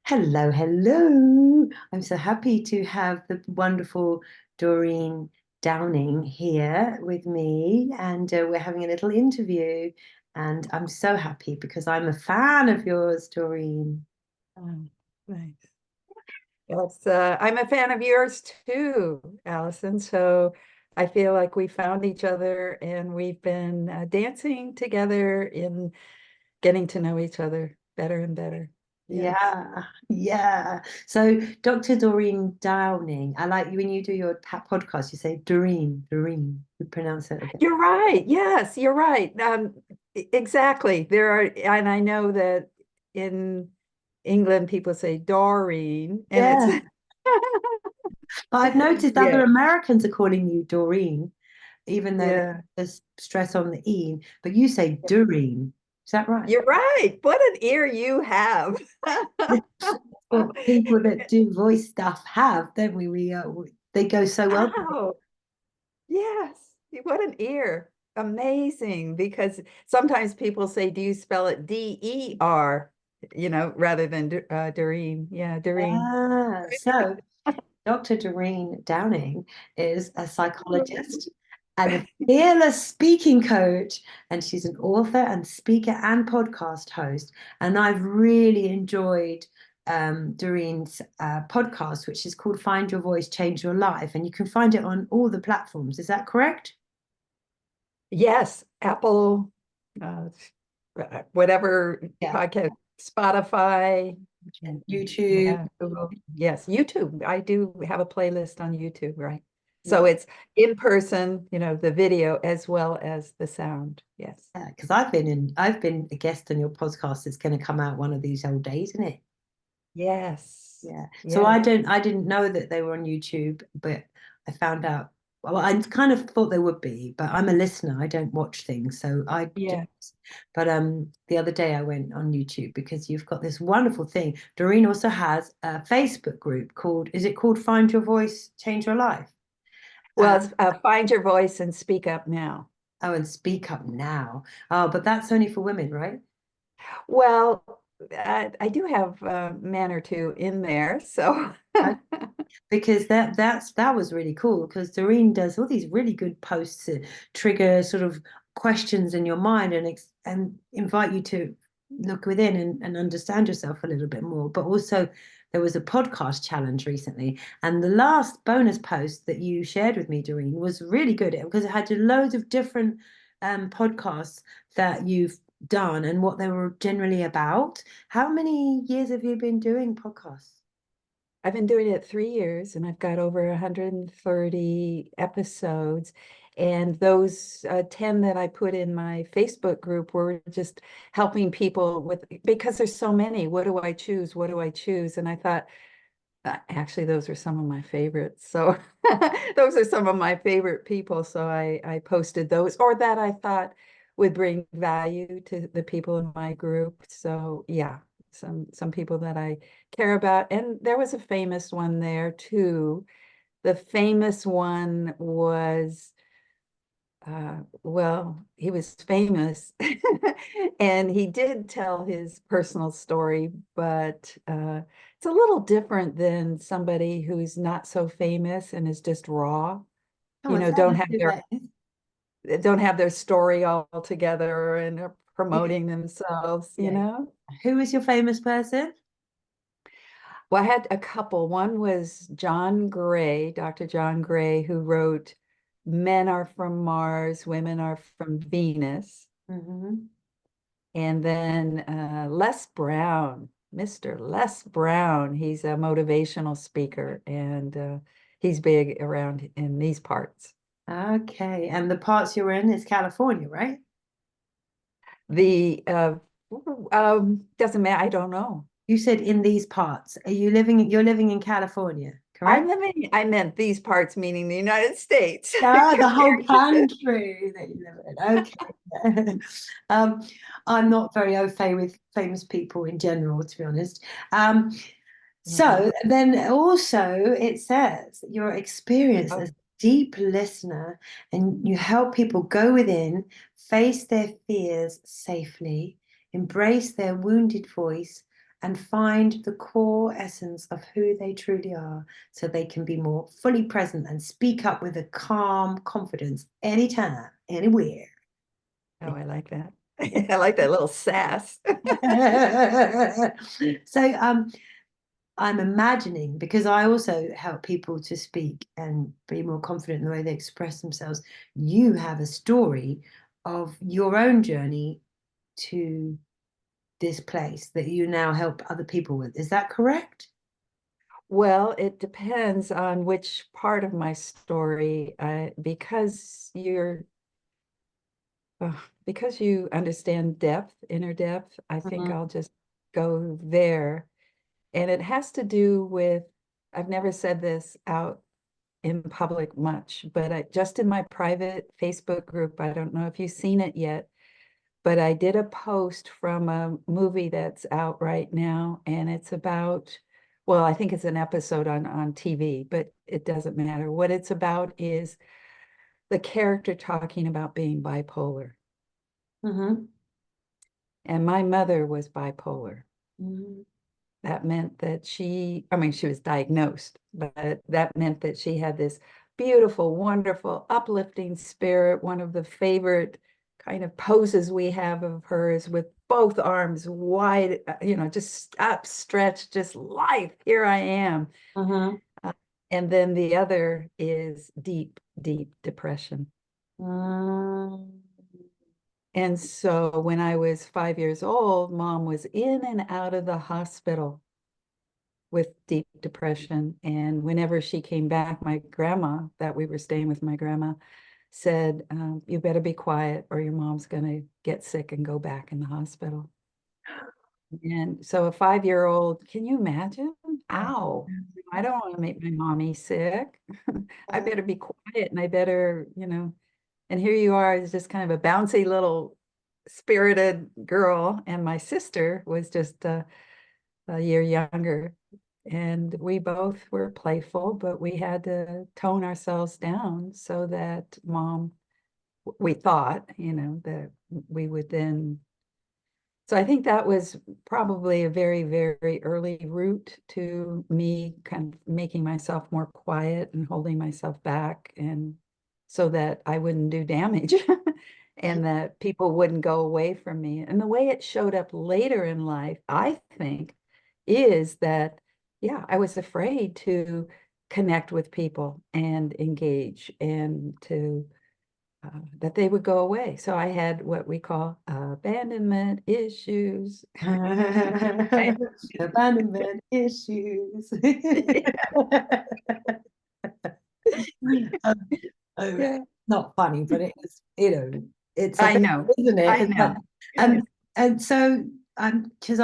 Hello, hello. I'm so happy to have the wonderful Doreen Downing here with me, and we're having a little interview. And I'm so happy because I'm a fan of yours, Doreen. Oh, nice. Yes, I'm a fan of yours too, Allison. So I feel like we found each other and we've been dancing together in getting to know each other better and better. Yes. Yeah, yeah. So, Dr. Doreen Downing, I like you when you do your podcast, you say Doreen, Doreen. You pronounce it a bit. You're right. Yes, you're right. Exactly. There are, and I know that in England people say Doreen, and it's Yeah. But I've noticed other yeah, Americans are calling you Doreen, even though yeah. there's stress on the E, but you say Doreen. Is that right? You're right. What an ear you have. Well, people that do voice stuff have, don't we? They go so well together. Wow. Yes. What an ear. Amazing. Because sometimes people say, do you spell it D-E-R, rather than Doreen. Yeah, Doreen. Yeah. So Dr. Doreen Downing is a psychologist and a fearless speaking coach, and she's an author and speaker and podcast host. And I've really enjoyed Doreen's podcast, which is called Find Your Voice, Change Your Life. And you can find it on all the platforms. Is that correct? Yes, Apple, whatever Yeah. podcast, Spotify. And YouTube. Yeah, Google. Yes, YouTube. I do have a playlist on YouTube, right? So Yeah. it's in person, the video as well as the sound. Yes. Because I've been a guest on your podcast. It's going to come out one of these old days, isn't it? Yes. Yeah. So Yes. I didn't know that they were on YouTube, but I found out. Well, I kind of thought they would be, but I'm a listener. I don't watch things, so I Yeah. just. But the other day I went on YouTube because you've got this wonderful thing. Doreen also has a Facebook group called. Is it called Find Your Voice, Change Your Life? Well, it's find your voice and speak up now. Oh, and Speak Up Now. Oh, but that's only for women, right? Well, I do have a man or two in there, so Because that was really cool because Doreen does all these really good posts to trigger sort of questions in your mind and invite you to look within and understand yourself a little bit more. But also there was a podcast challenge recently, and the last bonus post that you shared with me, Doreen, was really good because it had loads of different podcasts that you've done and what they were generally about. How many years have you been doing podcasts? I've been doing it 3 years and I've got over 130 episodes. And those 10 that I put in my Facebook group were just helping people with, because there's so many. What do I choose? What do I choose? And I thought, actually, those are some of my favorites. So those are some of my favorite people. So I posted those, or that I thought would bring value to the people in my group. So yeah, some people that I care about. And there was a famous one there too. The famous one was well, he was famous and he did tell his personal story, but it's a little different than somebody who's not so famous and is just raw, Oh, and tell don't us have who that is. their story all together and are Yeah, promoting themselves, yeah. Who is your famous person? Well, I had a couple. One was John Gray, Dr. John Gray, who wrote Men Are From Mars, Women Are From Venus. Hmm. And then Les Brown, Mr. Les Brown, he's a motivational speaker and he's big around in these parts. Okay, and the parts you're in is California, right? The doesn't matter, I don't know. You said in these parts. You're living in California, correct? I meant these parts, meaning the United States. Yeah, the whole Compared to, country that you live in. Okay. Um, I'm not very au fait with famous people in general, to be honest. Mhm. So then also it says that your experience as Oh, a deep listener and you help people go within, face their fears safely, embrace their wounded voice, and find the core essence of who they truly are so they can be more fully present and speak up with a calm confidence anytime, anywhere. Oh, I like that. I like that little sass. So I'm imagining, because I also help people to speak and be more confident in the way they express themselves, you have a story of your own journey to this place that you now help other people with. Is that correct? Well, it depends on which part of my story, because you understand depth, inner depth, I think Mhm. I'll just go there. And it has to do with, I've never said this out in public much, but just in my private Facebook group, I don't know if you've seen it yet, but I did a post from a movie that's out right now, and it's about, well, I think it's an episode on TV, but it doesn't matter. What it's about is the character talking about being bipolar. Mhm. And my mother was bipolar. Mhm. That meant that I mean, she was diagnosed, but that meant that she had this beautiful, wonderful, uplifting spirit. One of the favorite kind of poses we have of her is with both arms wide, just upstretched, just life. Here I am. Mhm. Uh, and then the other is deep, deep depression. Mhm. And so when I was 5 years old, mom was in and out of the hospital with deep depression. And whenever she came back, my grandma, that we were staying with my grandma, said, you better be quiet or your mom's going to get sick and go back in the hospital. And so a 5-year-old, can you imagine? Ow, I don't want to make my mommy sick. I better be quiet and I better, and here you are, is just kind of a bouncy little spirited girl. And my sister was just a year younger. And we both were playful, but we had to tone ourselves down so that we thought, that we would then. So I think that was probably a very, very early route to me kind of making myself more quiet and holding myself back, and so that I wouldn't do damage and that people wouldn't go away from me. And the way it showed up later in life, I think, is that, yeah, I was afraid to connect with people and engage and that they would go away. So I had what we call abandonment issues. I- Abandonment issues. Um, oh, yeah, not funny, but it is, it's a I thing, know. isn't it? I It's like, know. and and so because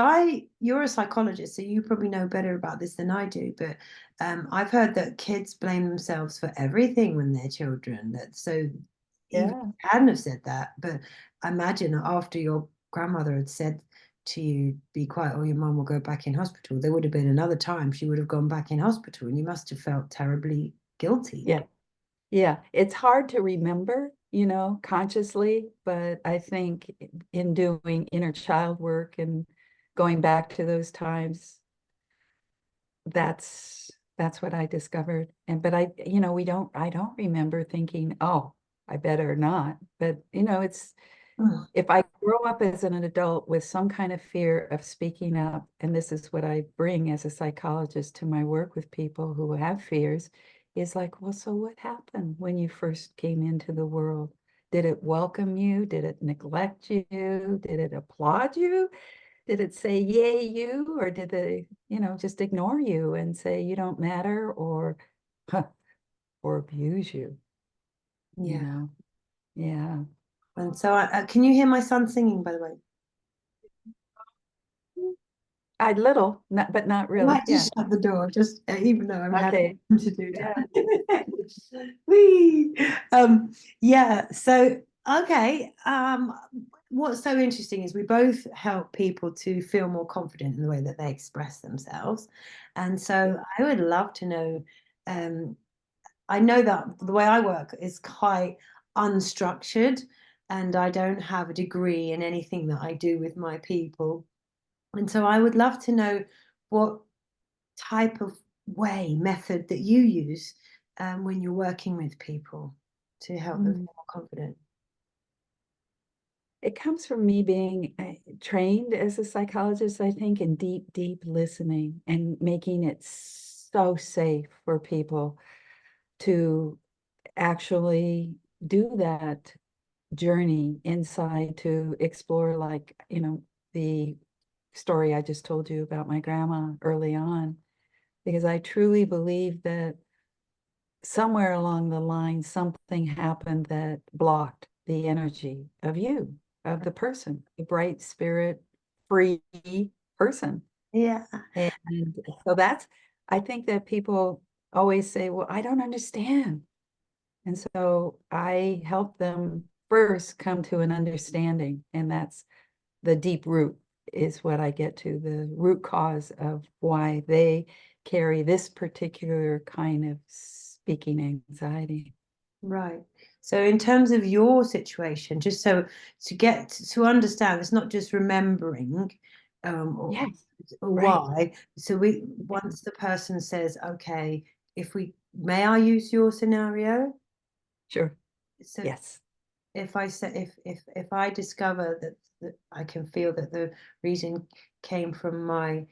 you're a psychologist, so you probably know better about this than I do, but I've heard that kids blame themselves for everything when they're children. That so even if Yeah. you hadn't have said that, but I imagine after your grandmother had said to you, be quiet or your mum will go back in hospital, there would have been another time she would have gone back in hospital, and you must have felt terribly guilty. Yeah. Yeah. It's hard to remember, consciously, but I think in doing inner child work and going back to those times, that's what I discovered. But I don't remember thinking, oh, I better not. But it's Mm. if I grow up as an adult with some kind of fear of speaking up, and this is what I bring as a psychologist to my work with people who have fears, is like, well, so what happened when you first came into the world? Did it welcome you? Did it neglect you? Did it applaud you? Did it say, yay, you? Or did they, just ignore you and say you don't matter or abuse you, you Yeah. know? Yeah. And so, can you hear my son singing, by the way? I little, but not I really. might Yeah. just shut the door, just even though I'm happy Okay. to do Yeah. that. Whee! Yeah. So, okay. What's so interesting is we both help people to feel more confident in the way that they express themselves, and so I would love to know. Um, I know that the way I work is quite unstructured, and I don't have a degree in anything that I do with my people. And so I would love to know what type of method that you use when you're working with people to help them Mm. feel more confident. It comes from me being trained as a psychologist, I think, in deep, deep listening and making it so safe for people to actually do that journey inside to explore, like, the story I just told you about my grandma early on, because I truly believe that somewhere along the line, something happened that blocked the energy of you, of the person, the bright spirit, free person. Yeah, And so I think that people always say, well, I don't understand. And so I help them first come to an understanding. And that's the deep root is what I get to, the root cause of why they carry this particular kind of speaking anxiety. right. So in terms of your situation, just so to get to understand, it's not just remembering um, or, Yes, or right. why. So once the person says, okay, if we may I use your scenario? Sure. So Yes. if I say if I discover that I can feel that the reason came from my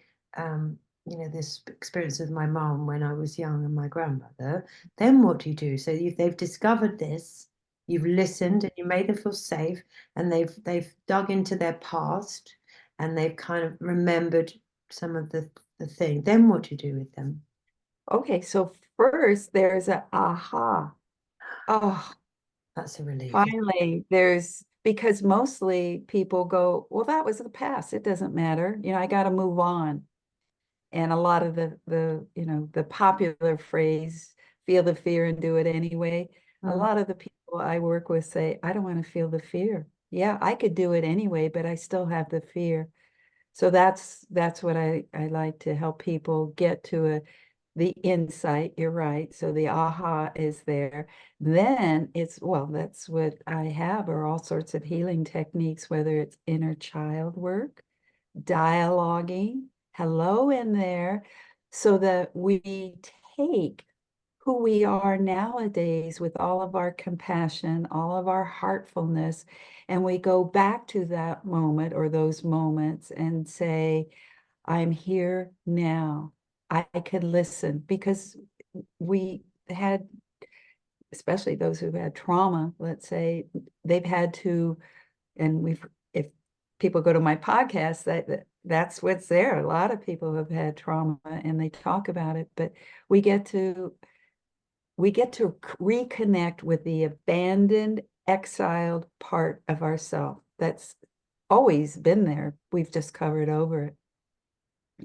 this experience with my mom when I was young and my grandmother, then what do you do? So they've discovered this, you've listened and you made them feel safe, and they've dug into their past and they've kind of remembered some of the thing. Then what do you do with them? Okay, so first there's a aha. Oh, That's a relief. finally, because mostly people go, well, that was the past. It doesn't matter. I got to move on. And a lot of the popular phrase, feel the fear and do it anyway. A Mm, lot of the people I work with say, I don't want to feel the fear. Yeah, I could do it anyway, but I still have the fear. So that's what I like to help people get to the insight. You're right. So the aha is there. Then well, that's what I have are all sorts of healing techniques, whether it's inner child work, dialoguing, hello in there, so that we take who we are nowadays with all of our compassion, all of our heartfulness, and we go back to that moment or those moments and say, I'm here now. I could listen because we had, especially those who've had trauma, let's say, they've had to, and if people go to my podcast, that's what's there. A lot of people have had trauma and they talk about it, but we get to reconnect with the abandoned, exiled part of ourself that's always been there. We've just covered over it.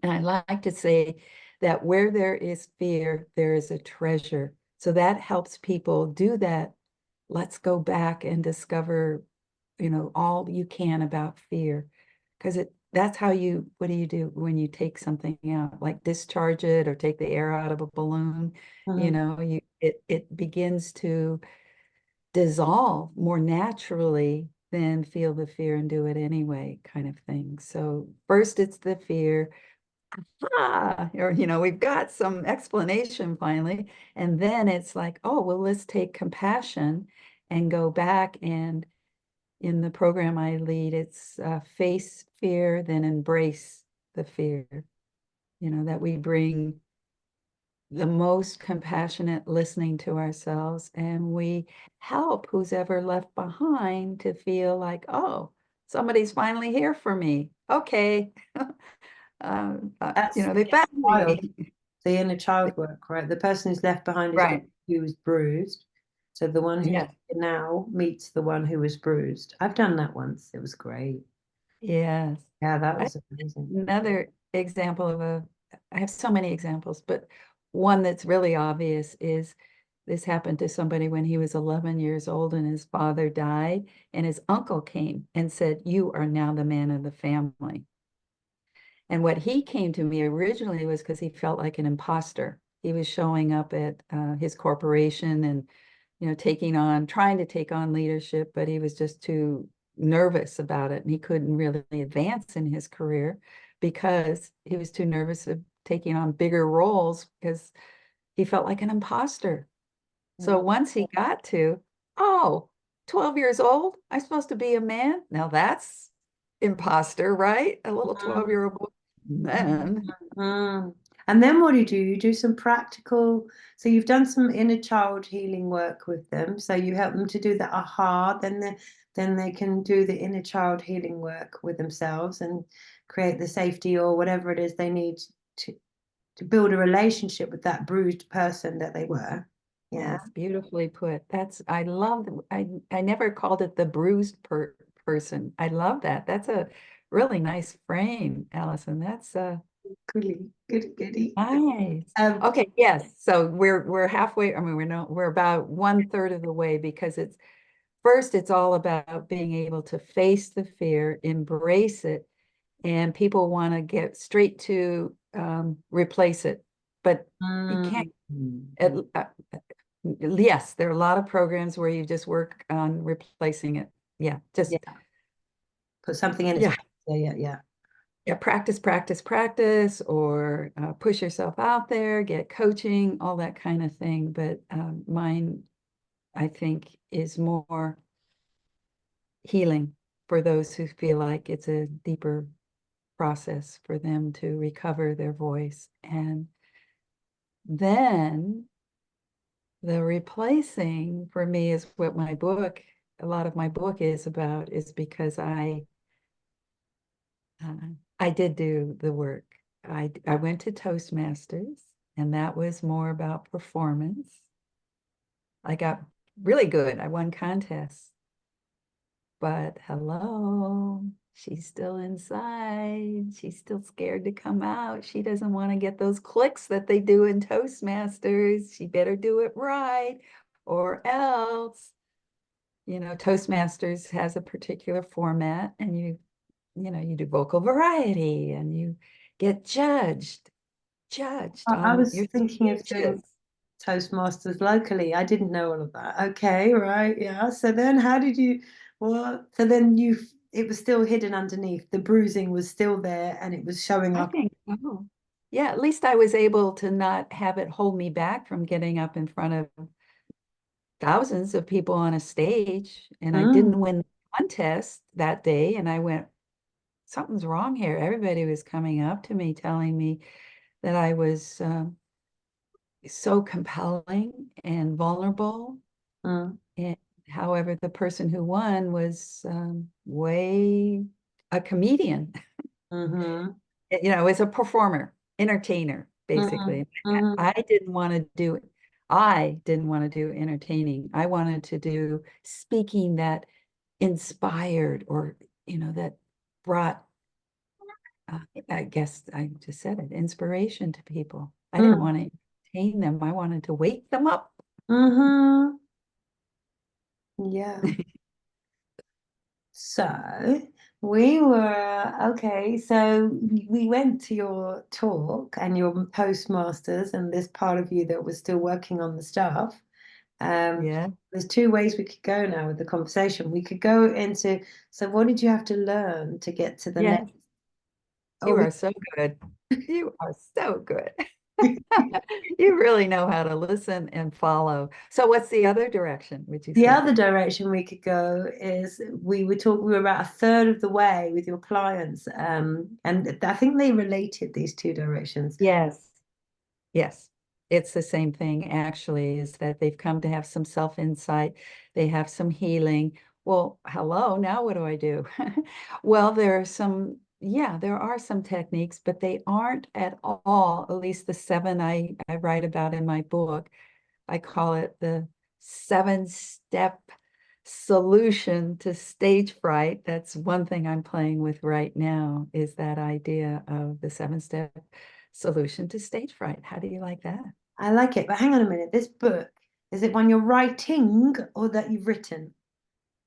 And I like to say that where there is fear, there is a treasure. So that helps people do that. Let's go back and discover, all you can about fear. Because that's how what do you do when you take something out, like discharge it or take the air out of a balloon? mhm. It begins to dissolve more naturally than feel the fear and do it anyway, kind of thing. So first it's the fear, or we've got some explanation finally, and then it's like, oh well, let's take compassion and go back, and in the program I lead, it's face fear, then embrace the fear, that we bring the most compassionate listening to ourselves, and we help who's ever left behind to feel like, oh, somebody's finally here for me. Okay. That's They found child, me. the inner child work, right? The person who's left behind is the one Right. who was bruised. So the one who's Yes. here now meets the one who was bruised. I've done that once. It was great. Yes. Yeah, that I, was amazing. another example I have so many examples, but one that's really obvious is this happened to somebody when he was 11 years old and his father died, and his uncle came and said, you are now the man of the family. And what he came to me originally was because he felt like an imposter. He was showing up at his corporation and, trying to take on leadership, but he was just too nervous about it and he couldn't really advance in his career. because he was too nervous of taking on bigger roles because he felt like an imposter. So Mm. once he got to, oh, 12 years old, I'm supposed to be a man. Now that's imposter, right? A little 12-year-old boy. Man. Mhm. And then what do? You do some practical, so you've done some inner child healing work with them. So you help them to do the aha, then they can do the inner child healing work with themselves and create the safety or whatever it is they need to to build a relationship with that bruised person that they were. Yeah. Yes, beautifully put. That's I love I never called it the bruised person. I love that. That's a really nice frame, Allison. That's Goody, goody, goody. nice. Um, Okay, yes. So we're halfway, I mean we're about 1/3 of the way because it's first it's all about being able to face the fear, embrace it, and people want to get straight to replace it. But you can't mm, yes, there are a lot of programs where you just work on replacing it. Yeah, just yeah, put something in its yeah, place. Yeah, yeah, yeah. yeah, practice, practice, practice, or push yourself out there, get coaching, all that kind of thing. But mine, I think, is more healing for those who feel like it's a deeper process for them to recover their voice. And then the replacing for me is what my book, a lot of my book is about, is because uh, I did do the work. I went to Toastmasters, and that was more about performance. I got really good. I won contests, but hello, she's still inside. She's still scared to come out. She doesn't want to get those clicks that they do in Toastmasters. She better do it right, or else. You know, Toastmasters has a particular format, and you do vocal variety, and you get judged I on was your thinking of doing speeches. Toastmasters locally. I didn't know all of that. Okay, right, yeah. So then how did you, well, so then it was still hidden underneath. The bruising was still there and it was showing I up. think, oh, yeah, at least I was able to not have it hold me back from getting up in front of thousands of people on a stage. And I Mm, didn't win the contest that day. And I went, something's wrong here. Everybody was coming up to me, telling me that I was so compelling and vulnerable. mm, And however, the person who won was way a comedian, mm-hmm, is a performer, entertainer, mm-hmm, basically. mm-hmm, I didn't want to do I didn't want to do entertaining. I wanted to do speaking that inspired or, that brought, I guess I just said it, inspiration to people. I didn't want to entertain them. I wanted to wake them up. mm-hmm. Yeah. So we were okay. So we went to your talk and your postmasters and this part of you that was still working on the stuff. Um, Yeah. there's two ways we could go now with the conversation. We could go into, so what did you have to learn to get to the next? Yes. You Oh, are so good. You are so good. You really know how to listen and follow. So what's the other direction, would you the say? other direction we could go is we were about a third of the way with your clients. And I think they related these two directions. Yes. Yes. It's the same thing, actually, is that they've come to have some self-insight. They have some healing. Well, hello, now what do I do? Well, there are some techniques, but they aren't at all, at least the seven I write about in my book. I call it the 7-step solution to stage fright. That's one thing I'm playing with right now, is that idea of the 7-step solution to stage fright. How do you like that? I like it, but hang on a minute. This book, is it one you're writing or that you've written?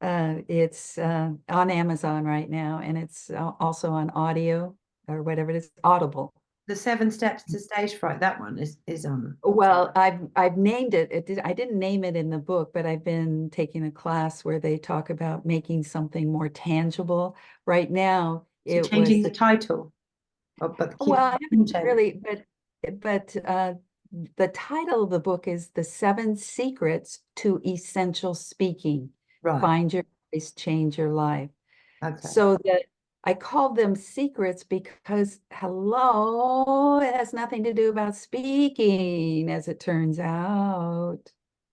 It's on Amazon right now, and it's also on audio or whatever it is, Audible. The Seven Steps to Stage Fright, that one is on. Well, I've named it. I didn't name it in the book, but I've been taking a class where they talk about making something more tangible. Right now, So it was changing the title. but keep Well, I haven't content. really, but the title of the book is The 7 Secrets to Essential Speaking. Right. Find your voice, change your life. Okay. So that I called them secrets because, hello, it has nothing to do about speaking, as it turns out.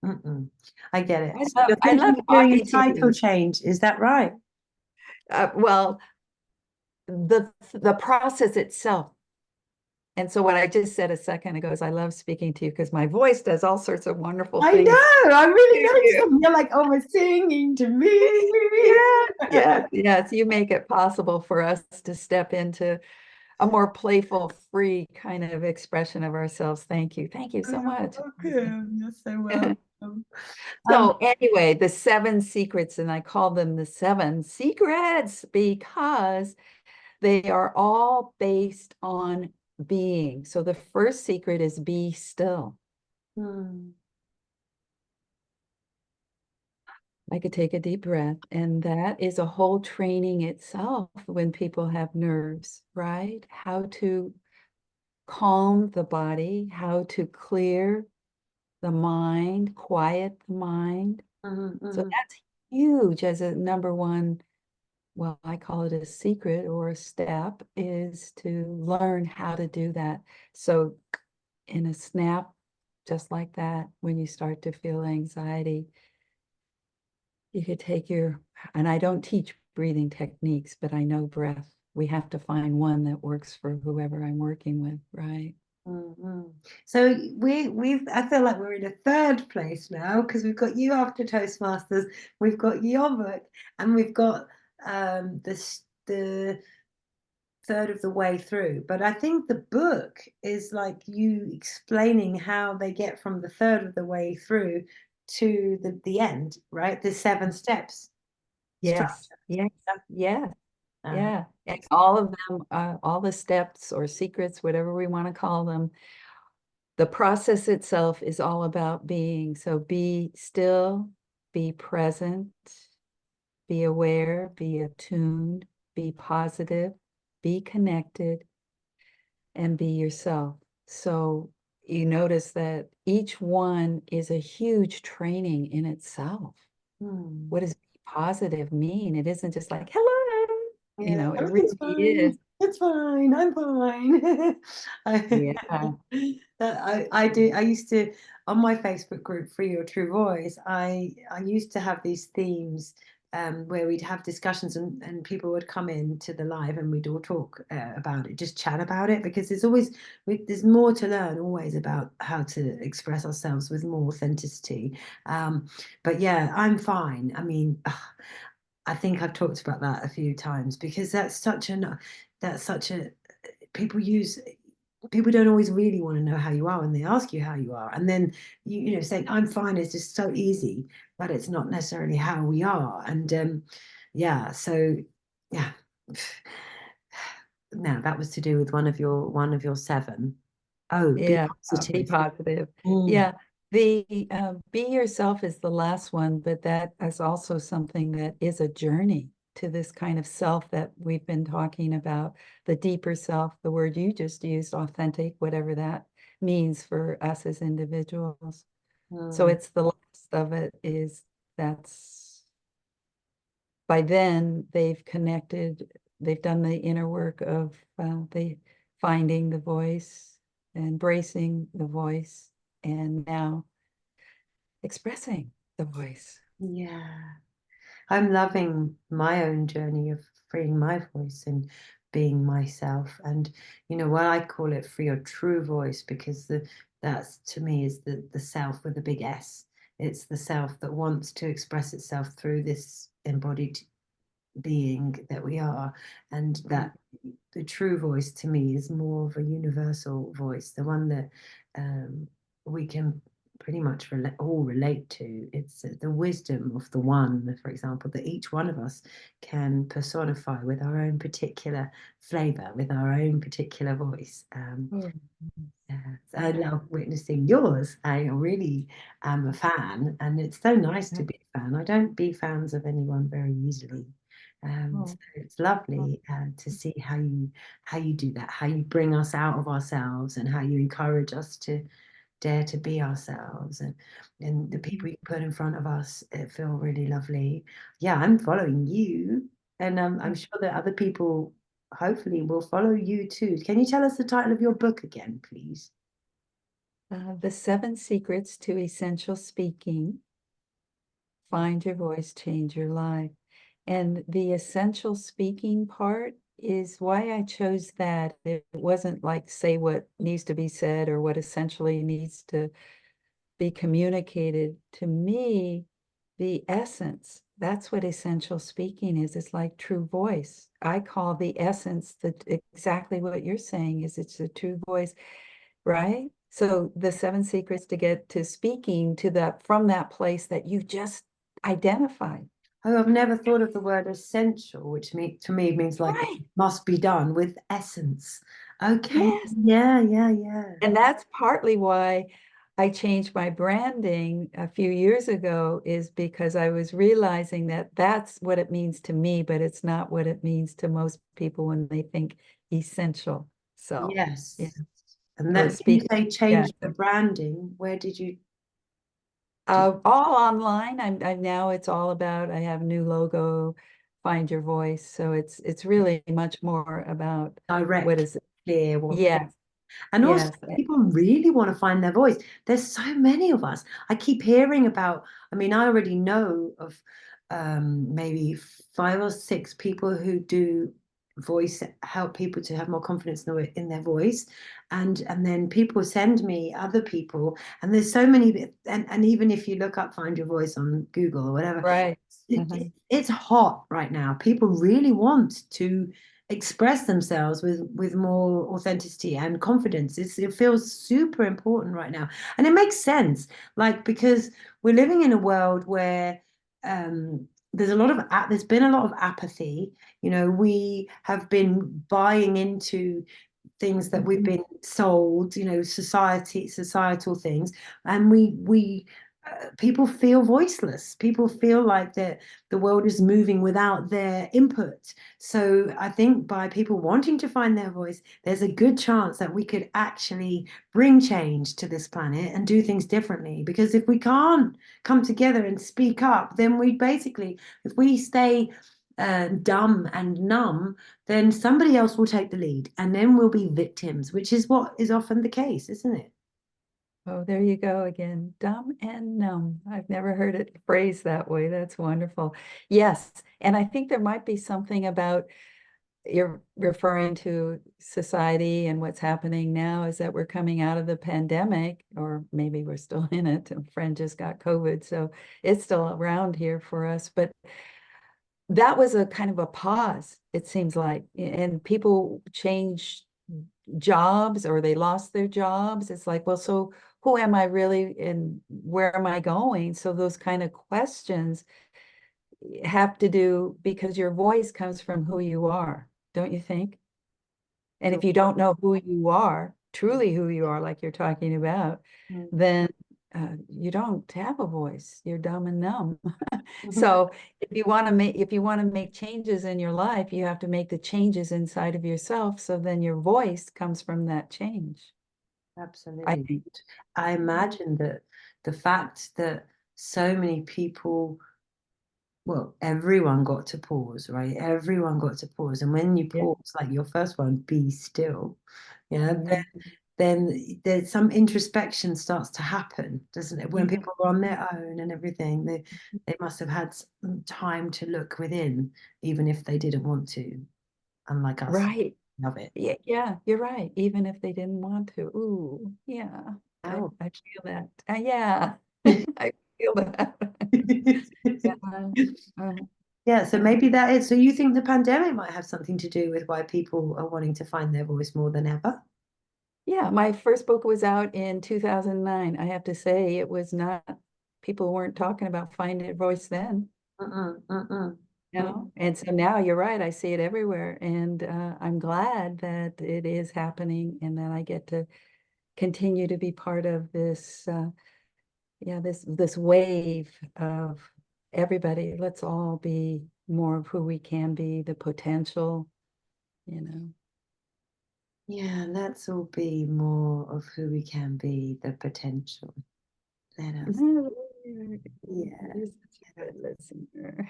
Mm-mm. I get it. I So love you're I thinking love of doing a talking to title you. change, is that right? Well, the process itself. And so what I just said a second ago is I love speaking to you because my voice does all sorts of wonderful I things know. I'm to really you. noticing. You're like almost singing to me. Yes, yes, yes. You make it possible for us to step into a more playful, free kind of expression of ourselves. Thank you. Thank you so You're much. welcome. You're so welcome. Um, So anyway, the 7 secrets, and I call them the 7 secrets because they are all based on being. So the first secret is be still. hmm, I could take a deep breath, and that is a whole training itself when people have nerves, right? How to calm the body, how to clear the mind, quiet the mind. mhm, So mhm. that's huge as a number one, well, I call it a secret or a step, is to learn how to do that. So in a snap, just like that, when you start to feel anxiety, you could take your, and I don't teach breathing techniques, but I know breath. We have to find one that works for whoever I'm working with, right? Mhm. So we've I feel like we're in a third place now because we've got you after Toastmasters, we've got your book, and we've got the third of the way through. But I think the book is like you explaining how they get from the third of the way through to the end, right? The 7 steps Yes, structure. yes, yes, Uh, yeah. And all of them, all the steps or secrets, whatever we want to call them, the process itself is all about being. So be still, be present, be aware, be attuned, be positive, be connected, and be yourself. So you notice that each one is a huge training in itself. hmm. What does be positive mean? It isn't just like, hello, Yeah, it everything's really is. fine. It's fine. I'm fine. Yeah. I do. I used to on my Facebook group, Free Your True Voice. I used to have these themes where we'd have discussions and people would come in to the live and we'd all talk about it, just chat about it because there's more to learn always about how to express ourselves with more authenticity. But yeah, I'm fine. I mean. I think I've talked about that a few times because that's such a people use people don't always really want to know how you are when they ask you how you are. And then saying I'm fine is just so easy, but it's not necessarily how we are. And yeah, so yeah. Now that was to do with one of your 7. Oh, be Yeah, be positive. positive. Mm, Yeah, the be yourself is the last one, but that is also something that is a journey to this kind of self that we've been talking about, the deeper self, the word you just used, authentic, whatever that means for us as individuals. So mm, it's the last of it is that's by then they've connected, they've done the inner work of the finding the voice, embracing the voice, and now expressing the voice. yeah. I'm loving my own journey of freeing my voice and being myself. And what I call it free your true voice because that's to me is the self with a big S. It's the self that wants to express itself through this embodied being that we are. And Mm. that the true voice to me is more of a universal voice, the one that we can pretty much all relate to. It's the wisdom of the one, for example, that each one of us can personify with our own particular flavor, with our own particular voice. Oh, Yeah, I yeah. love witnessing yours. I really am a fan, and it's so nice to be a fan. I don't be fans of anyone very easily. So Oh, it's oh, lovely to see how you do that, how you bring us out of ourselves, and how you encourage us to dare to be ourselves, and the mhm. people you put in front of us feel really lovely. Yeah, I'm following you, and I'm sure that other people hopefully will follow you too. Can you tell us the title of your book again, please? The 7 Secrets to Essential Speaking. Find your voice, change your life. And the essential speaking part is why I chose that. It wasn't like say what needs to be said or what essentially needs to be communicated. To me, the essence, that's what essential speaking is. It's like true voice. I call the essence that exactly what you're saying is it's a true voice, right? So the 7 secrets to get to speaking to that from that place that you just identified. Oh, I've never thought of the word essential, which to me means like it Right. must be done with essence. Okay, Yes. yeah, yeah, yeah. And that's partly why I changed my branding a few years ago, is because I was realizing that that's what it means to me, but it's not what it means to most people when they think essential. So, yeah, Yes. And or that when you speak. say Yeah. change the branding, where did All online. I'm now it's all about, I have a new logo, find your voice. So it's really much more about what direct, is it? clear what? Yes, And also, yes, people really want to find their voice. There's so many of us. I keep hearing about, I mean, I already know of maybe 5 or 6 people who do voice, help people to have more confidence in their voice. And then people send me other people. And there's so many, and even if you look up Find Your Voice on Google or whatever, right. it's hot right now. People really want to express themselves with more authenticity and confidence. It feels super important right now, and it makes sense, like because we're living in a world where there's been a lot of apathy. You know, we have been buying into things that we've Mhm. been sold, you know, societal things, and we people feel voiceless. People feel like that the world is moving without their input. So I think by people wanting to find their voice, there's a good chance that we could actually bring change to this planet and do things differently. Because if we can't come together and speak up, then we basically, if we stay dumb and numb, then somebody else will take the lead and then we'll be victims, which is what is often the case, isn't it? Oh, there you go again. Dumb and numb. I've never heard it phrased that way. That's wonderful. Yes. And I think there might be something about you're referring to society and what's happening now is that we're coming out of the pandemic, or maybe we're still in it. A friend just got COVID, so it's still around here for us. But that was a kind of a pause, it seems like, and people changed jobs or they lost their jobs. It's like, well, so who am I really and where am I going? So those kind of questions have to do because your voice comes from who you are, don't you think? And You're if you right. don't know who you are, truly who you are, like you're talking about, Mm. then you don't have a voice. You're dumb and numb. Mhm. So if you want to make changes in your life, you have to make the changes inside of yourself. So then your voice comes from that change, I Absolutely. think. I imagine that the fact that so many people, well, everyone got to pause, right? Everyone got to pause. And when you Yeah. pause, like your first one, be still, yeah, Mhm. then there's some introspection starts to happen, doesn't it? When Yeah. people are on their own and everything, they must have had some time to look within, even if they didn't want to, unlike us. Right. Love it. Yeah, yeah, you're right. Even if they didn't want to. Ooh, yeah. Wow. I feel that. Yeah. I feel that. Yeah. Uh, Yeah, so uh, maybe that is. So you think the pandemic might have something to do with why people are wanting to find their voice more than ever? yeah, my first book was out in 2009. I have to say it was not, people weren't talking about finding a voice then, Mm-mm, mm-mm, you mm. know? And so now you're right, I see it everywhere. And I'm glad that it is happening and that I get to continue to be part of this yeah, this wave of everybody. Let's all be more of who we can be, the potential, you know. Yeah, let's all be more of who we can be, the potential. Let us. Yeah. You're such a good listener.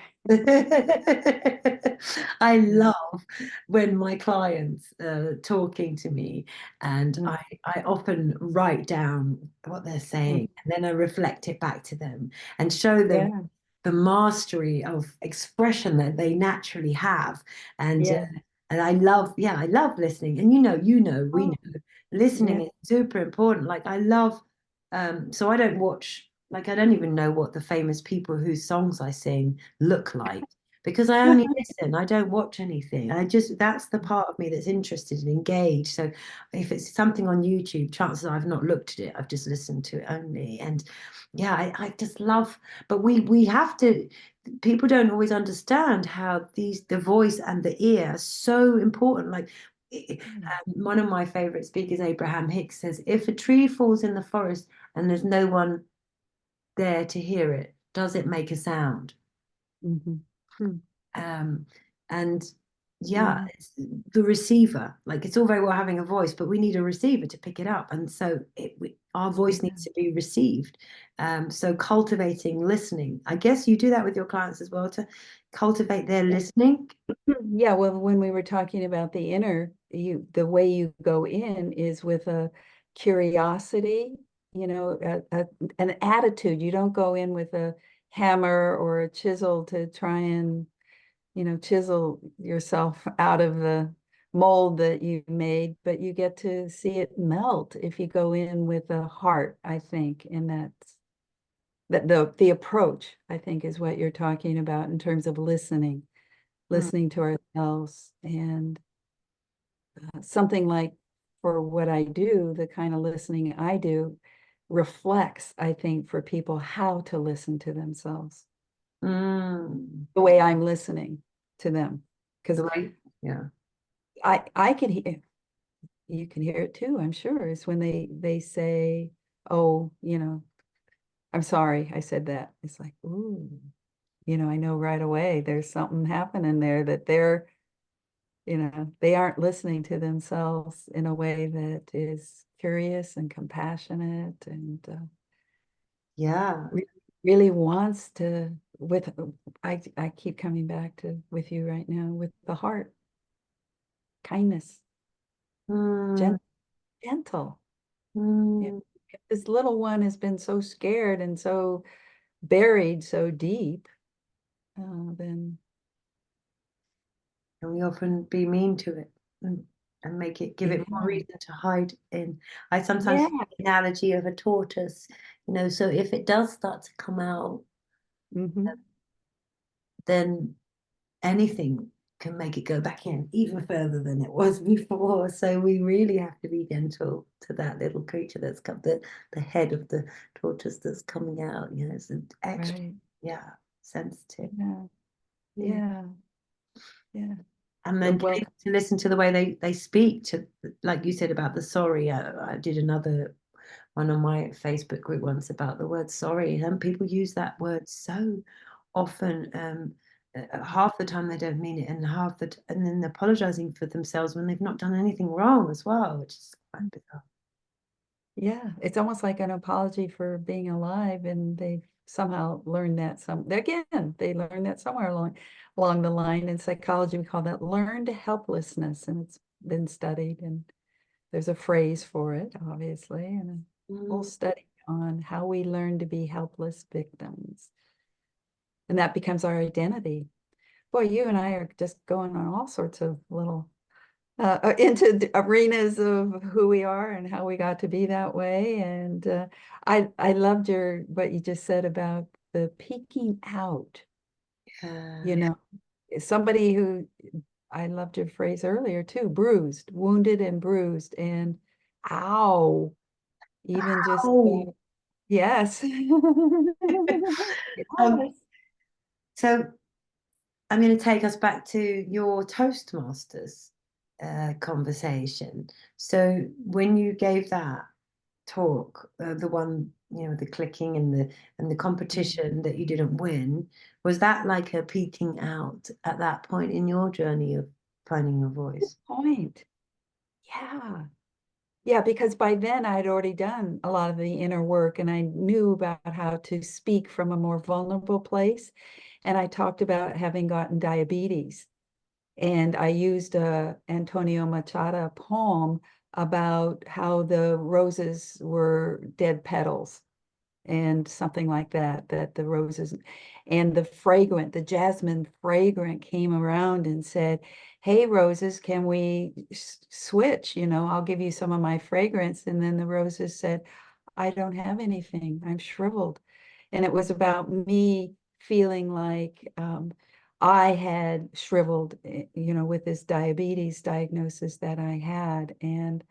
I Mm, love when my clients talking to me, and mm, I often write down what they're mm. saying, and then I reflect it back to them and show them Yeah, the mastery of expression that they naturally have. And yeah. and I love, yeah, I love listening. And we Oh, know listening yeah. is super important. Like I love, so I don't watch, like I don't even know what the famous people whose songs I sing look like because I only listen. I don't watch anything. I just, that's the part of me that's interested and engaged. So if it's something on YouTube, chances are I've not looked at it. I've just listened to it only. And yeah, I just love, but we have to, people don't always understand how the voice and the ear are so important. Like Mm, one of my favorite speakers, Abraham Hicks, says, if a tree falls in the forest and there's no one there to hear it, does it make a sound? mhm. Mm, Um, and yeah, yeah, it's the receiver, like it's all very well having a voice, but we need a receiver to pick it up. And so our voice yeah. needs to be received. So cultivating listening, I guess you do that with your clients as well to cultivate their listening. Yeah, well, when we were talking about the inner, the way you go in is with a curiosity, an attitude. You don't go in with a hammer or a chisel to try and, chisel yourself out of the mold that you made, but you get to see it melt if you go in with a heart, I think, and the approach, I think, is what you're talking about in terms of Mm, listening to ourselves. And something like, for what I do, the kind of listening I do reflects, I think, for people how to listen to themselves, mm, the way I'm listening to them. Because the way, yeah. I can hear, you can hear it too, I'm sure, is when they say, oh, I'm sorry I said that. It's like, ooh, I know right away there's something happening there, that they aren't listening to themselves in a way that is curious and compassionate, and Yeah. re- really wants to, I keep coming back to, with you right now, with the heart, kindness, Mm, gen gentle. Yeah. mm. If this little one has been so scared and so buried so deep, then And we often be mean to it and make it, give it more yeah, reason to hide in. I sometimes yeah. use the analogy of a tortoise, so if it does start to come out, Hmm. then anything can make it go back in even further than it was before. So we really have to be gentle to that little creature that's got the head of the tortoise that's coming out. It's an extra, Right. yeah, sensitive. Yeah, Yeah. yeah, yeah. And then Well, to listen to the way they speak to, like you said about the sorry. I did another one on my Facebook group once about the word sorry, and people use that word so often. Half the time they don't mean it, and and then apologizing for themselves when they've not done anything wrong as well, which is quite bizarre. yeah, it's almost like an apology for being alive, and they've somehow learned that they learned that somewhere along the line. In psychology, we call that learned helplessness, and it's been studied, and there's a phrase for it, obviously, and a whole Mm, study on how we learn to be helpless victims. And that becomes our identity. Boy, you and I are just going on all sorts of little into arenas of who we are and how we got to be that way. And I loved what you just said about the peeking out. yeah. You know, somebody who, I loved your phrase earlier too, bruised, wounded and bruised, and ow, even just Oh, yes, um, yes. so I'm going to take us back to your Toastmasters conversation. So when you gave that, talk, the one, you know, the clicking and the Mhm. competition that you didn't win, was that like a peeking out at that point in your journey of finding your Good voice? point. Yeah. Yeah, because by then I had already done a lot of the inner work and I knew about how to speak from a more vulnerable place. And I talked about having gotten diabetes. And I used a Antonio Machado poem about how the roses were dead petals and something like that, that the roses and the jasmine fragrant came around and said, hey, roses, can we switch? You know, I'll give you some of my fragrance. And then the roses said, I don't have anything. I'm shriveled. And it was about me feeling like I had shriveled, you know, with this diabetes diagnosis that I had. And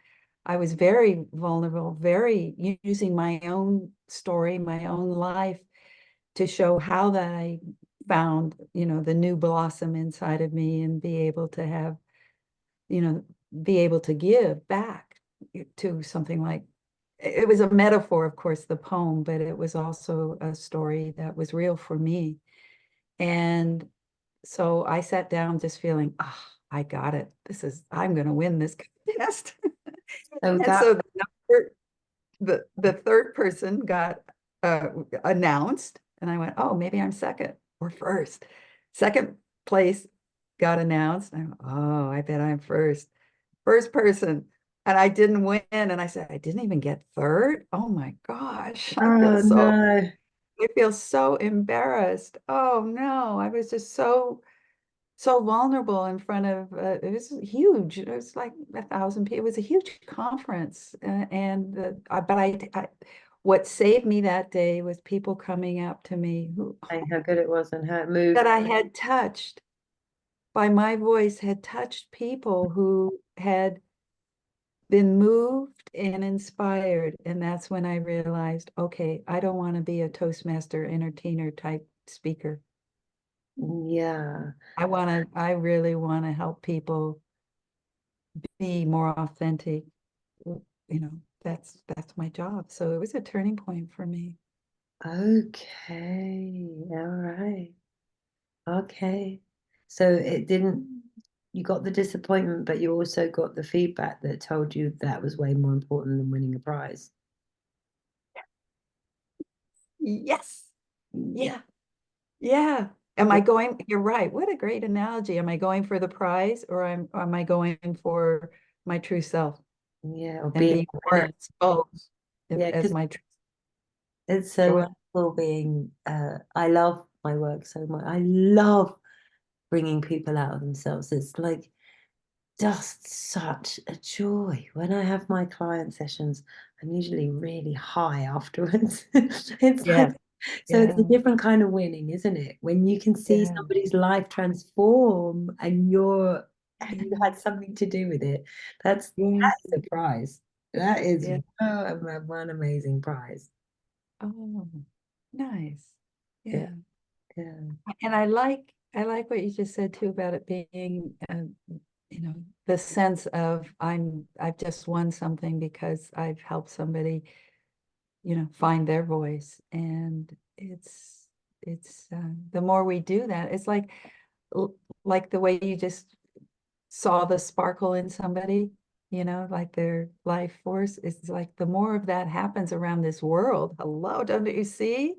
I was very vulnerable, very using my own story, my own life to show how that I found, you know, the new blossom inside of me and be able to have, you know, be able to give back to something like it was a metaphor, of course, the poem, but it was also a story that was real for me. And so I sat down just feeling, oh, I got it. I'm going to win this contest. So And that so the third person got uh, announced, and I went, oh, maybe I'm second or first. Second place got announced. And oh, I bet I'm first. First person. And I didn't win. And I said, I didn't even get third. Oh my gosh. oh no. I feel so embarrassed. Oh no. I was just so vulnerable in front of it was huge. It was like 1,000 people. It was a huge conference, and but what saved me that day was people coming up to me who How good it was and how it that moved. I had touched by my voice had touched people who had been moved and inspired, and that's when I realized, okay, I don't want to be a Toastmaster entertainer type speaker. Yeah. I really want to help people be more authentic. You know, that's my job. So it was a turning point for me. Okay. All right. Okay. So it didn't, you got the disappointment, but you also got the feedback that told you that was way more important than winning a prize. Yes. Yeah. Yeah. Yeah. Am Yeah. I going? You're right. What a great analogy. Am I going for the prize or am I going for my true self Yeah. Or and being being a more winner. exposed Yeah. as Because my true? it's so Go ahead. wonderful being, I love my work so much. I love bringing people out of themselves. It's like just such a joy. When I have my client sessions, I'm usually really high afterwards. It's like, Yes. so it's a Yeah. different kind of winning, isn't it? When you can see Yeah. somebody's life transform and you Yeah. had something to do with it. That Yeah. is a prize. That is Yeah. one amazing prize. Oh, nice. Yeah, Yeah. yeah, And I like what you just said too about it being you know, the sense of I've just won something because I've helped somebody, you know, find their voice. And it's the more we do that, it's like the way you just saw the sparkle in somebody, you know, like their life force. It's like the more of that happens around this world. Hello, don't you see?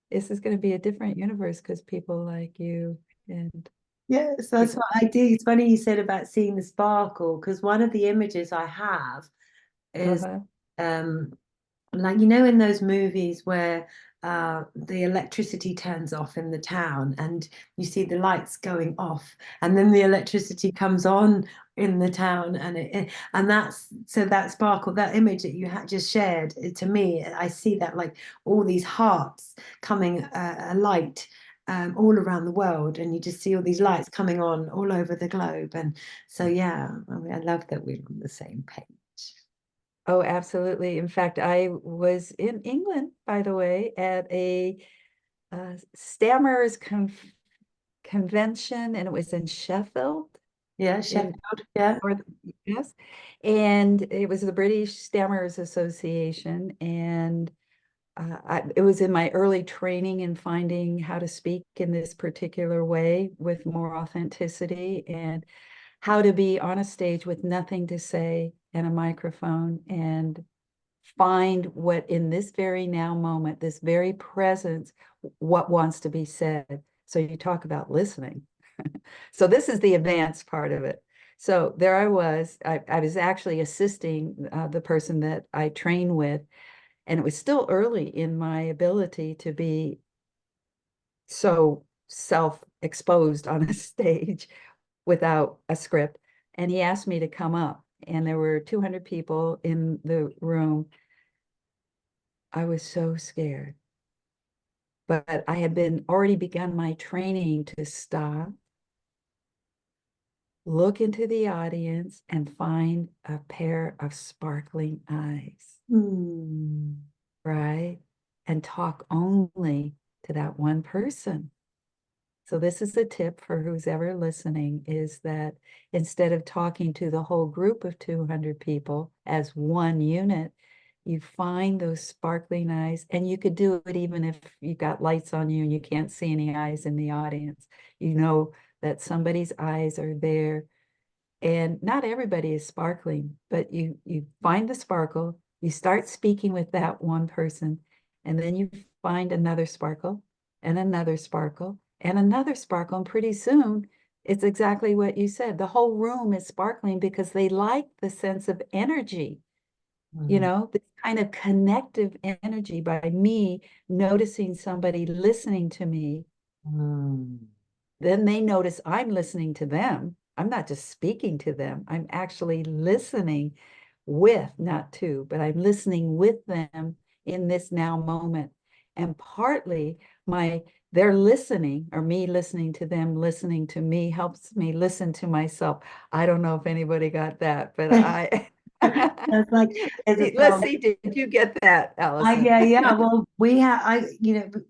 This is going to be a different universe because people like you and yes. That's people. what I do. It's funny you said about seeing the sparkle because one of the images I have is Uh-huh. um like you know in those movies where the electricity turns off in the town and you see the lights going off and then the electricity comes on in the town and that's so that sparkle, that image that you had just shared, to me I see that like all these hearts coming alight all around the world, and you just see all these lights coming on all over the globe. And so yeah, I mean, I love that we're on the same page. Oh, absolutely. In fact, I was in England, by the way, at a Stammers convention, and it was in Sheffield. Yeah, in Sheffield. Yeah. North, yes. And it was the British Stammers Association. And it was in my early training in finding how to speak in this particular way with more authenticity, and how to be on a stage with nothing to say and a microphone, and find what in this very now moment, this very presence, what wants to be said. So you talk about listening. So this is the advanced part of it. So there I was actually assisting the person that I train with, and it was still early in my ability to be so self-exposed on a stage without a script. And he asked me to come up, and there were 200 people in the room. I was so scared, but I had been already begun my training to stop, look into the audience, and find a pair of sparkling eyes, Hmm. right? And talk only to that one person. So this is a tip for who's ever listening, is that instead of talking to the whole group of 200 people as one unit, you find those sparkling eyes, and you could do it even if you got lights on you and you can't see any eyes in the audience. You know that somebody's eyes are there, and not everybody is sparkling, but you find the sparkle, you start speaking with that one person, and then you find another sparkle and another sparkle and another sparkle, and pretty soon it's exactly what you said. The whole room is sparkling because they like the sense of energy, Hmm. this kind of connective energy by me noticing somebody listening to me. Hmm. Then they notice I'm listening to them. I'm not just speaking to them. I'm actually listening with, not to, but I'm listening with them in this now moment. And partly their listening, or me listening to them, listening to me, helps me listen to myself. I don't know if anybody got that, but That's like there's a let's song. see, did you get that, Alison? Yeah, yeah. Well, we have,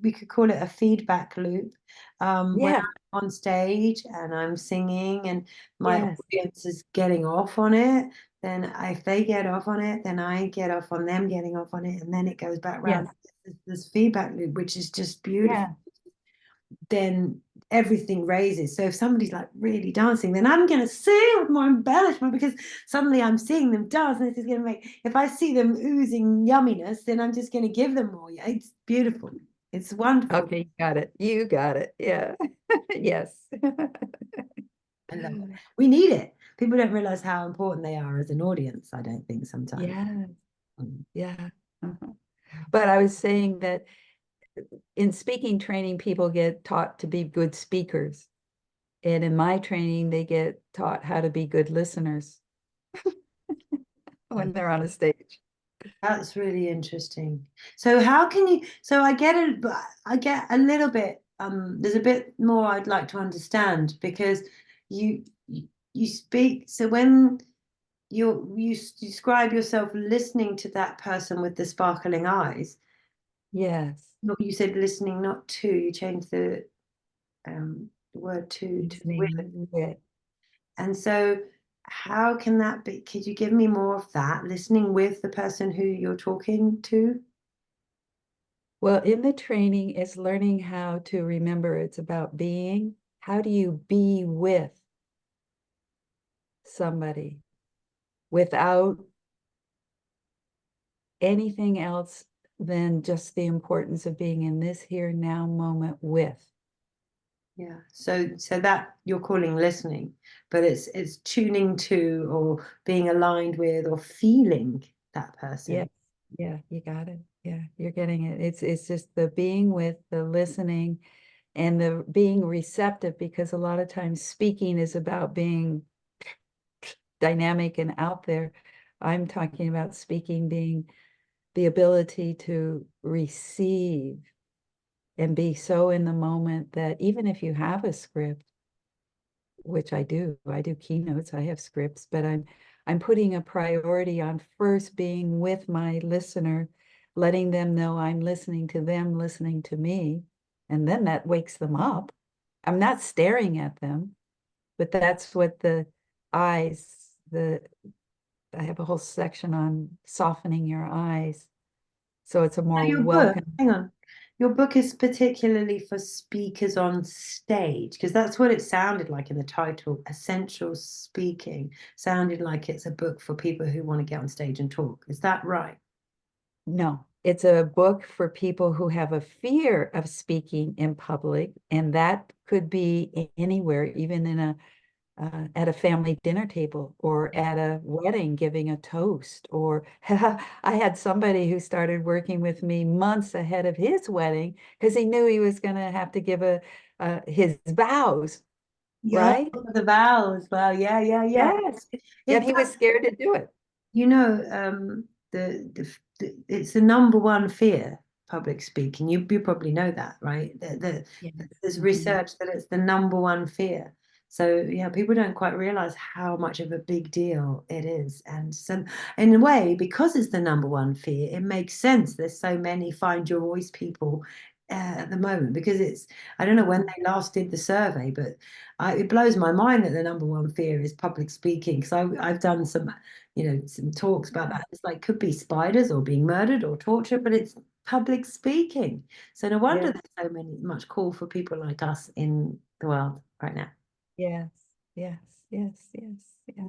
we could call it a feedback loop. When Yeah, I'm on stage and I'm singing and my yes, audience is getting off on it, then if they get off on it, then I get off on them getting off on it, and then it goes back yes, round this feedback loop, which is just beautiful. yeah. Then everything raises. So if somebody's like really dancing, then I'm going to sing with more embellishment because suddenly I'm seeing them dance, and this is going to make, if I see them oozing yumminess, then I'm just going to give them more. Yeah, it's beautiful. It's wonderful. Okay, you got it. You got it. Yeah. Yes. I love it. We need it. People don't realize how important they are as an audience, I don't think sometimes. Yeah. Mm. Yeah. Uh-huh. But I was saying that in speaking training, people get taught to be good speakers. And in my training, they get taught how to be good listeners when they're on a stage. That's really interesting. So how can you, so I get a little bit, there's a bit more I'd like to understand because you speak, so when describe yourself listening to that person with the sparkling eyes, Yes. you said listening, not to, you changed the word to with. Listening with. And so how can that be? Could you give me more of that, listening with the person who you're talking to? Well, in the training, it's learning how to remember it's about being. How do you be with somebody without anything else than just the importance of being in this here now moment with? Yeah. So that you're calling listening, but it's tuning to or being aligned with or feeling that Yeah, person. yeah, you got it. Yeah, you're getting it. It's just the being with, the listening, and the being receptive, because a lot of times speaking is about being dynamic and out there. I'm talking about speaking being the ability to receive and be so in the moment that even if you have a script, which I do keynotes, I have scripts, but I'm putting a priority on first being with my listener, letting them know I'm listening to them, listening to me, and then that wakes them up. I'm not staring at them, but that's what eyes, I have a whole section on softening your eyes. So it's a So more your book, welcome. hang on, your book is particularly for speakers on stage because that's what it sounded like in the title. Essential speaking sounded like it's a book for people who want to get on stage and talk. Is that right? No, it's a book for people who have a fear of speaking in public, and that could be anywhere, even in a at a family dinner table or at a wedding giving a toast. Or I had somebody who started working with me months ahead of his wedding because he knew he was going to have to give his vows, Yeah, right? the vows. Well, yeah, yeah, yeah. Yes. And It he was scared to do it. You know, it's the number one fear, public speaking. You probably know that, right? Yes. There's Mhm. research that it's the number one fear. So yeah, people don't quite realize how much of a big deal it is. And so in a way, because it's the number one fear, it makes sense. There's so many find your voice people at the moment because I don't know when Mhm. they last did the survey, but it blows my mind that the number one fear is public speaking. Because I've done some talks about that. It's like could be spiders or being murdered or tortured, but it's public speaking. So no wonder Yes, there's so much call for people like us in the world right now. yes, yes, yes, yes, yeah.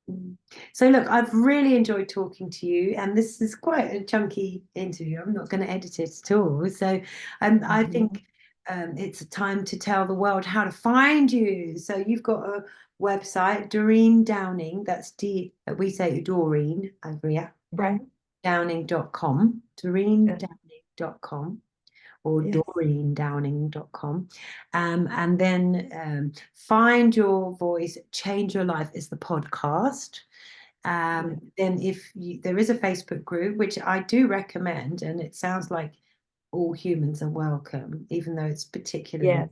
Mm. So look, I've really enjoyed talking to you, and this is quite a chunky interview. I'm not going to edit it at all. So I Mhm. think it's a time to tell the world how to find you. So you've got a website, Doreen Downing. That's we say Doreen over here, Right. Downing.com, Uh, DoreenDowning.com or yes, DoreenDowning.com. And then Find Your Voice, Change Your Life is the podcast. yes, Then there is a Facebook group, which I do recommend, and it sounds like all humans are welcome, even though it's particularly yes,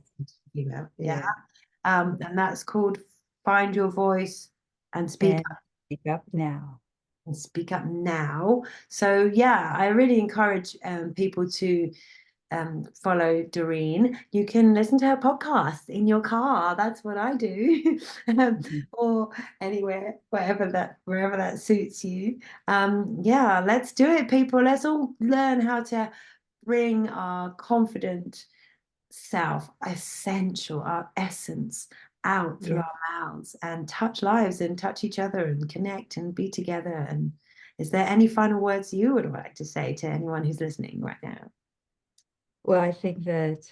female. Yeah. yes. And that's called Find Your Voice and Speak And speak up now. and Speak Up Now. So yeah, I really encourage people to follow Doreen. You can listen to her podcast in your car. That's what I do, Mhm. or anywhere, wherever that suits you. Yeah, let's do it, people. Let's all learn how to bring our confident self, essential, our essence out through Yeah. our mouths and touch lives and touch each other and connect and be together. And is there any final words you would like to say to anyone who's listening right now? Well, I think that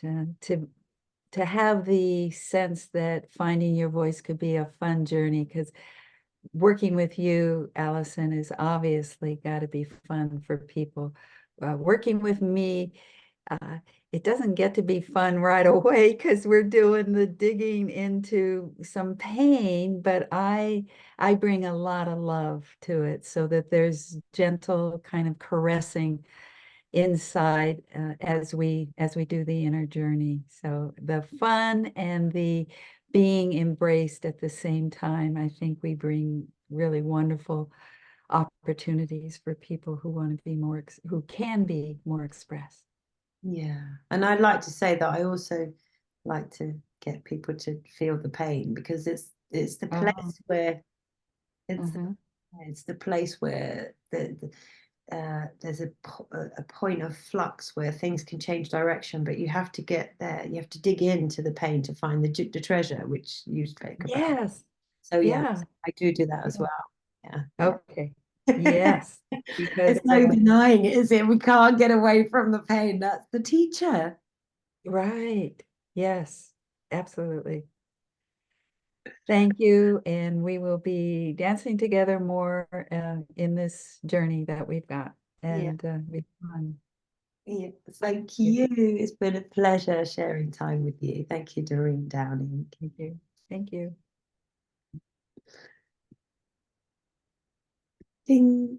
to have the sense that finding your voice could be a fun journey, because working with you, Allison, is obviously got to be fun for people. Working with me, uh, it doesn't get to be fun right away because we're doing the digging into some pain, but I bring a lot of love to it so that there's gentle kind of caressing inside as we do the inner journey. So the fun and the being embraced at the same time, I think we bring really wonderful opportunities for people who want to be who can be more expressed. Yeah. And I'd like to say that I also like to get people to feel the pain because it's the Oh, place where it's uh-huh. it's the place where there's a point of flux where things can change direction, but you have to get there. You have to dig into the pain to find the treasure, which you spoke about. Yes. So yeah, Yeah. I do that as Yeah. well. Yeah, yeah. Okay. Yes. Because There's no denying it, is it? We can't get away from the pain. That's the teacher. right. Yes. Absolutely. Thank you, and we will be dancing together more in this journey that we've got. Yeah. And be fun. Yeah, thank Yeah, you. It's been a pleasure sharing time with you. Thank you, Doreen Downing. thank you. Thank you. Ding.